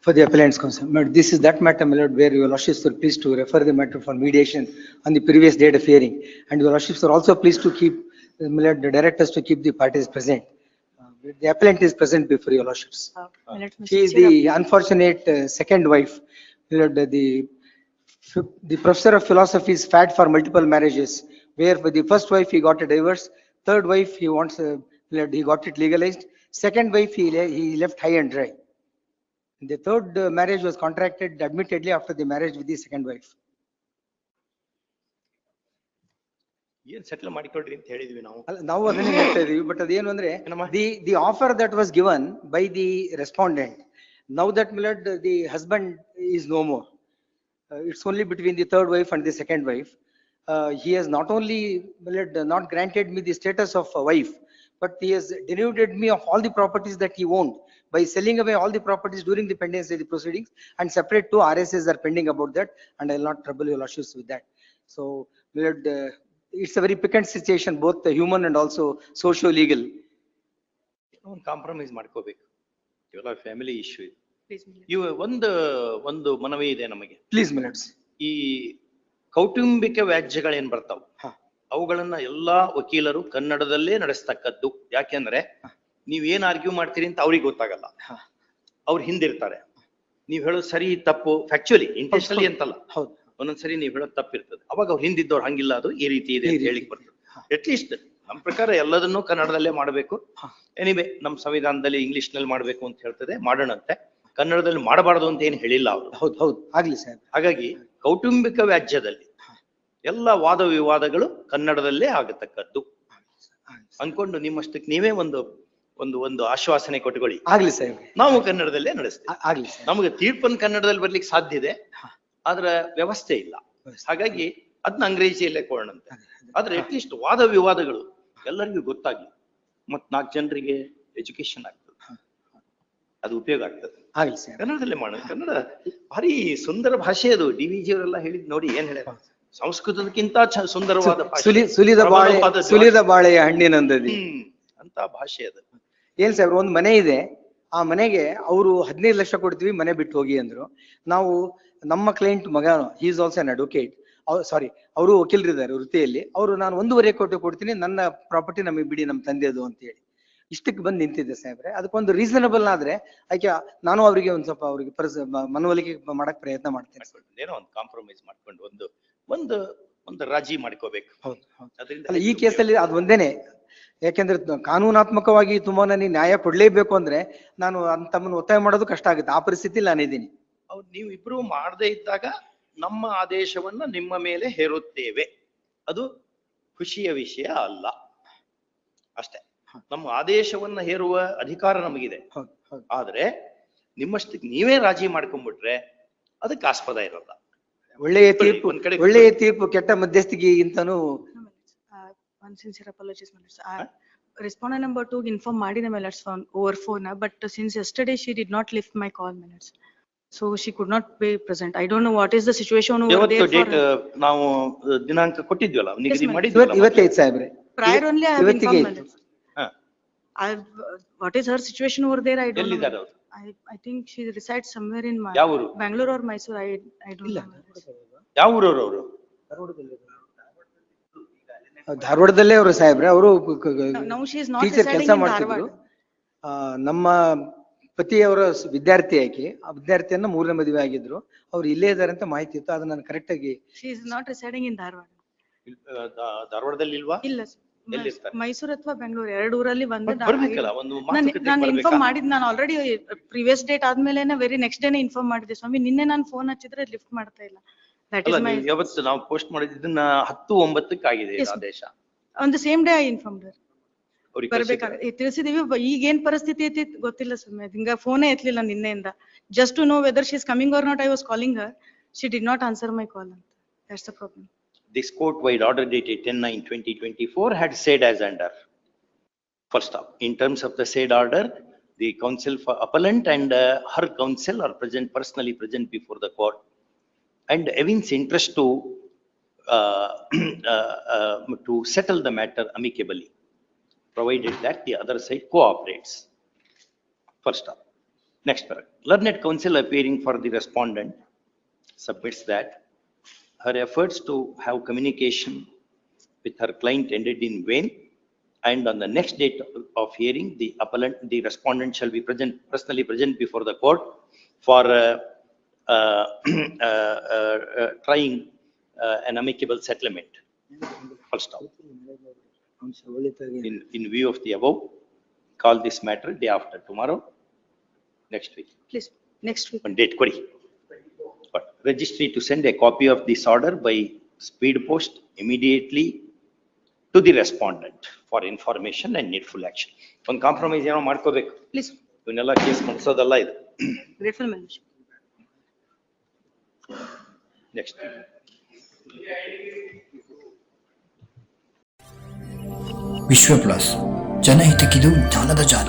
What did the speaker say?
For the appellant's concern, but this is that matter, my lord, where your lordships were pleased to refer the matter for mediation on the previous date of hearing, and your lordships are also pleased to keep, my lord, the directors to keep the parties present. The appellant is present before your lordships. My lord, Mr. She is Chair, the unfortunate second wife. My lord, the professor of philosophy is fat for multiple marriages, where for the first wife he got a divorce, third wife he wants, my lord, he got it legalized, second wife he left high and dry. The third marriage was contracted admittedly after the marriage with the second wife. ಏನ್ settle ಮಾಡಿಕೊಳ್ರಿ ಅಂತ ಹೇಳಿದ್ವಿ ನಾವು. ನಾವು ಅದನ್ನೇ ಹೇಳ್ತಾ ಇದೀವಿ, but ಅದೇನು ಅಂದ್ರೆ the offer that was given by the respondent, now that my lord, the husband is no more, it's only between the third wife and the second wife. He has not only, my lord, not granted me the status of a wife, but he has denuded me of all the properties that he owned by selling away all the properties during the pendency of the proceedings, and separate two RSs are pending about that, and I will not trouble your lordships with that. So my lord, it's a very piquant situation, both the human and also socio-legal. ಒಂದು compromise ಮಾಡ್ಕೋಬೇಕು, ಇವೆಲ್ಲ family issue ಇದೆ. please, my lord. ಇವು ಒಂದು ಮನವಿ ಇದೆ ನಮಗೆ. Please, my lords. ಈ ಕೌಟುಂಬಿಕ ವ್ಯಾಜ್ಯಗಳೇನ್ ಬರ್ತಾವ, ಅವುಗಳನ್ನ ಎಲ್ಲಾ ವಕೀಲರು ಕನ್ನಡದಲ್ಲೇ ನಡೆಸ್ತಕ್ಕದ್ದು. ಯಾಕೆಂದ್ರೆ ನೀವ್ ಏನ್ ಆರ್ಗ್ಯೂ ಮಾಡ್ತೀರಿ ಅಂತ ಅವ್ರಿಗೆ ಗೊತ್ತಾಗಲ್ಲ, ಅವ್ರು ಹಿಂದಿರ್ತಾರೆ. ನೀವ್ ಹೇಳೋದು ಸರಿ ತಪ್ಪು ಫ್ಯಾಕ್ಚುಲಿ ಇಂಟೆನ್ಷನಲಿ ಅಂತಲ್ಲ, ಒಂದೊಂದ್ಸರಿ ನೀವ್ ಹೇಳೋದು ತಪ್ಪಿರ್ತದೆ. ಅವಾಗ ಅವ್ರು ಹಿಂದಿದ್ದವ್ರು ಹಂಗಿಲ್ಲ, ಅದು ಈ ರೀತಿ ಇದೆ ಅಂತ ಹೇಳಿಕ್ ಬರ್ತದೆ. ಅಟ್ಲೀಸ್ಟ್ ನಮ್ ಪ್ರಕಾರ ಎಲ್ಲದನ್ನೂ ಕನ್ನಡದಲ್ಲೇ ಮಾಡಬೇಕು. ಎನಿವೆ ನಮ್ ಸಂವಿಧಾನದಲ್ಲಿ ಇಂಗ್ಲಿಷ್ ನಲ್ಲಿ ಮಾಡ್ಬೇಕು ಅಂತ ಹೇಳ್ತದೆ, ಮಾಡೋಣಂತೆ. ಕನ್ನಡದಲ್ಲಿ ಮಾಡಬಾರದು ಅಂತ ಏನು ಹೇಳಿಲ್ಲ ಅವರು. ಹೌದು ಆಗ್ಲಿ ಸರ್. ಹಾಗಾಗಿ ಕೌಟುಂಬಿಕ ವ್ಯಾಜ್ಯದಲ್ಲಿ ಎಲ್ಲ ವಾದ ವಿವಾದಗಳು ಕನ್ನಡದಲ್ಲೇ ಆಗತಕ್ಕದ್ದು ಅನ್ಕೊಂಡು ನಿಮ್ಮಷ್ಟಕ್ಕೆ ನೀವೇ ಒಂದು ಆಶ್ವಾಸನೆ ಕೊಟ್ಟುಕೊಳ್ಳಿ. ಆಗ್ಲಿ ಸರ್, ನಾವು ಕನ್ನಡದಲ್ಲೇ ನಡೆಸ್ತೀವಿ. ಆಗ್ಲಿ ಸರ್. ನಮಗೆ ತೀರ್ಪನ್ನು ಕನ್ನಡದಲ್ಲಿ ಬರ್ಲಿಕ್ಕೆ ಸಾಧ್ಯ ಇದೆ, ಆದ್ರ ವ್ಯವಸ್ಥೆ ಇಲ್ಲ. ಹಾಗಾಗಿ ಅದನ್ನ ಅಂಗ್ರೇಜಿಯಲ್ಲೇ ಕೊಡೋಣಂತೆ. ಆದ್ರೆ ಅಟ್ಲೀಸ್ಟ್ ವಾದ ವಿವಾದಗಳು ಎಲ್ಲರಿಗೂ ಗೊತ್ತಾಗ್ಲಿ, ಮತ್ 4 ಜನರಿಗೆ ಎಜುಕೇಶನ್ ಆಗ್ತದೆ, ಅದು ಉಪಯೋಗ ಆಗ್ತದೆ. ಆಗ್ಲಿ ಸರ್, ಕನ್ನಡದಲ್ಲೇ ಮಾಡೋಣ. ಕನ್ನಡ ಭಾರಿ ಸುಂದರ ಭಾಷೆ ಅದು. DVG ಅವರೆಲ್ಲ ಹೇಳಿದ್ ನೋಡಿ, ಏನ್ ಹೇಳ್ಯಾರ, ಸಂಸ್ಕೃತದಕ್ಕಿಂತ ಸುಂದರವಾದ ಭಾಷೆ, ಸುಲಿದ ಬಾಳೆಯ ಹಣ್ಣಿನಂದದಿ ಅಂತ ಭಾಷೆ ಅದು. ಏನ್ ಸಾಹೇಬ್ರ, ಒಂದ್ ಮನೆ ಇದೆ, ಆ ಮನೆಗೆ ಅವರು 15 ಲಕ್ಷ ಕೊಡ್ತೀವಿ ಮನೆ ಬಿಟ್ಟು ಹೋಗಿ ಅಂದ್ರು. ನಾವು ನಮ್ಮ ಕ್ಲೈಂಟ್ ಮಗ, he is also an advocate, sorry ಅವರು ವಕೀಲರಿದ್ದಾರೆ ವೃತ್ತಿಯಲ್ಲಿ, ಅವರು ನಾನು 1.5 ಕೋಟಿ ಕೊಡ್ತೀನಿ, ನನ್ನ ಪ್ರಾಪರ್ಟಿ ನಮಗೆ ಬಿಡಿ, ನಮ್ಮ ತಂದೆದು ಅಂತ ಹೇಳಿ ಇಷ್ಟಕ್ಕೆ ಬಂದು ನಿಂತಿದ್ದೆ ಸಾಹೇಬ್ರೆ. ಅದಕ್ಕೊಂದು ರೀಸನಬಲ್ ಆದ್ರೆ ಆಕೆ ನಾನು ಅವರಿಗೆ ಒಂದ್ ಸ್ವಲ್ಪ ಅವ್ರಿಗೆ ಮನವೊಲಿಕೆ ಮಾಡಕ್ ಪ್ರಯತ್ನ ಮಾಡ್ತೇನೆ. ಏನೋ ಒಂದು ಕಾಂಪ್ರಮೈಸ್ ಮಾಡ್ಕೊಂಡು ಒಂದು ರಾಜಿ ಮಾಡ್ಕೋಬೇಕು. ಅಲ್ಲ, ಈ ಕೇಸಲ್ಲಿ ಅದು ಒಂದೇನೆ, ಯಾಕೆಂದ್ರೆ ಕಾನೂನಾತ್ಮಕವಾಗಿ ತುಂಬಾ ನನಗೆ ನ್ಯಾಯ ಕೊಡ್ಲೇಬೇಕು ಅಂದ್ರೆ ನಾನು ತಮ್ಮನ್ನು ಒತ್ತಾಯ ಮಾಡೋದು ಕಷ್ಟ ಆಗುತ್ತೆ. ಆ ಪರಿಸ್ಥಿತಿಲಿ ನಾನಿದ್ದೀನಿ. ಅವ್ರು ನೀವು ಇಬ್ರು ಮಾಡದೇ ಇದ್ದಾಗ ನಮ್ಮ ಆದೇಶವನ್ನ ನಿಮ್ಮ ಮೇಲೆ ಹೇರುತ್ತೇವೆ, ಅದು ಖುಷಿಯ ವಿಷಯ ಅಲ್ಲ ಅಷ್ಟೇ. ನಮ್ಮ ಆದೇಶವನ್ನ ಹೇರುವ ಅಧಿಕಾರ ನಮಗಿದೆ. ಆದ್ರೆ ನಿಮ್ಮಷ್ಟಕ್ಕೆ ನೀವೇ ರಾಜಿ ಮಾಡ್ಕೊಂಡ್ಬಿಟ್ರೆ ಅದಕ್ಕೆ ಆಸ್ಪದ ಇರೋಲ್ಲ. ಒಳ್ಳೆಯ ತೀರ್ಪು ಕೆಟ್ಟ ಮಧ್ಯಸ್ಥಿಗಿಂತನೂ. One sincere apologies, my lords. Respondent number 2 inform ಮಾಡಿದೆ my lords over phone, but since yesterday she did not lift my call, my lords, so she could not be present. I don't know what is the situation over there. Date ನಾವು ದಿನಾಂಕ ಕೊಟ್ಟಿದ್ವಲ್ಲ, ನಿಗದಿ ಮಾಡಿದ್ವಲ್ಲ, ಇವತ್ತೈದು ಸಾಹೇಬ್ರೆ. Prior only I have informed, my lords. What is her situation over there? I don't know. I think she resides somewhere in Bangalore or Mysore. I don't know. ಯಾವ ಊರವರು ಅವರು? ಧಾರವಾಡದಲ್ಲೇ ಅವರು ಸಾಹೇಬ್ರೆ. ಅವರು teacher ಕೆಲಸ ಮಾಡ್ತಿದ್ರು. ನಮ್ಮ ಪತಿಯವರ ವಿದ್ಯಾರ್ಥಿ ಆಗಿ, ಆ ವಿದ್ಯಾರ್ಥಿಯನ್ನ 3ನೇ ಮದುವೆ ಆಗಿದ್ರು. ಅವ್ರು ಇಲ್ಲೇ ಇದಾರೆ ಅಂತ ಮಾಹಿತಿ ಇತ್ತು, ಅದನ್ನ ನಾನು ಕರೆಕ್ಟ್ ಆಗಿ. She is not residing in Dharwad. ಧಾರವಾಡದಲ್ಲಿ ಇಲ್ವಾ? ಇಲ್ಲ, ಮೈಸೂರು ಅಥವಾ ಬೆಂಗಳೂರು ಎರಡು ಊರಲ್ಲಿ ಬಂದು ನಾನು ಇನ್ಫಾರ್ಮ್ ಮಾಡಿದ್. ನಾನು ಆಲ್ರೆಡಿ ಪ್ರೀವಿಯಸ್ ಡೇಟ್ ಆದ್ಮೇಲೆ ವೆರಿ ನೆಕ್ಸ್ಟ್ ಡೇನೆ ಇನ್ಫಾರ್ಮ್ ಮಾಡಿದ್ದೆ ಸ್ವಾಮಿ. ನಿನ್ನೆ ನಾನು ಫೋನ್ ಹಚ್ಚಿದ್ರೆ ಲಿಫ್ಟ್ ಮಾಡ್ತಾ ಇಲ್ಲ. ಯಾವತ್ತು ನಾವು ಪೋಸ್ಟ್ ಮಾಡಿದ್ದನ್ನ 10/9 ಆಗಿದೆ ಆದೇಶ. On the same day I informed her. ಬರ್ಬೇಕಾದ್ರೆ ತಿಳಿಸಿದೀವಿ. ಈಗ ಏನ್ ಪರಿಸ್ಥಿತಿ ಐತಿ ಗೊತ್ತಿಲ್ಲ ಸ್ವಾಮಿ, ಹಿಂಗ ಫೋನೇ ಎತ್ತಲಿಲ್ಲ ನಿನ್ನೆಯಿಂದ. Just to know whether she is coming or not, I was calling her. She did not answer my call ಅಂತ. That's the problem. This court-wide order dated 10/9/2024 had said as under. First up, in terms of the said order, the counsel for appellant and her counsel are personally present before the court, and evince interest to settle the matter amicably, provided that the other side cooperates. First up. Next paragraph. Learned counsel appearing for the respondent submits that her efforts to have communication with her client ended in vain, and on the next date of hearing, the appellant, the respondent shall be personally present before the court for trying an amicable settlement. Full stop. In view of the above, call this matter day after tomorrow, next week. Please, next week. One date, query. Registry to send a copy of this order by speed post immediately to the respondent for information and needful action. One compromise ಏನೋ ಮಾಡ್ಕೋಬೇಕು. Please, ಇವನ್ನೆಲ್ಲ case ಮುಗಿಸೋದಲ್ಲ ಇದು. grateful manager. Next. ವಿಶ್ವ plus ಜನಹಿತಕ್ಕಿದು ಜ್ಞಾನದ ಜಾಲ.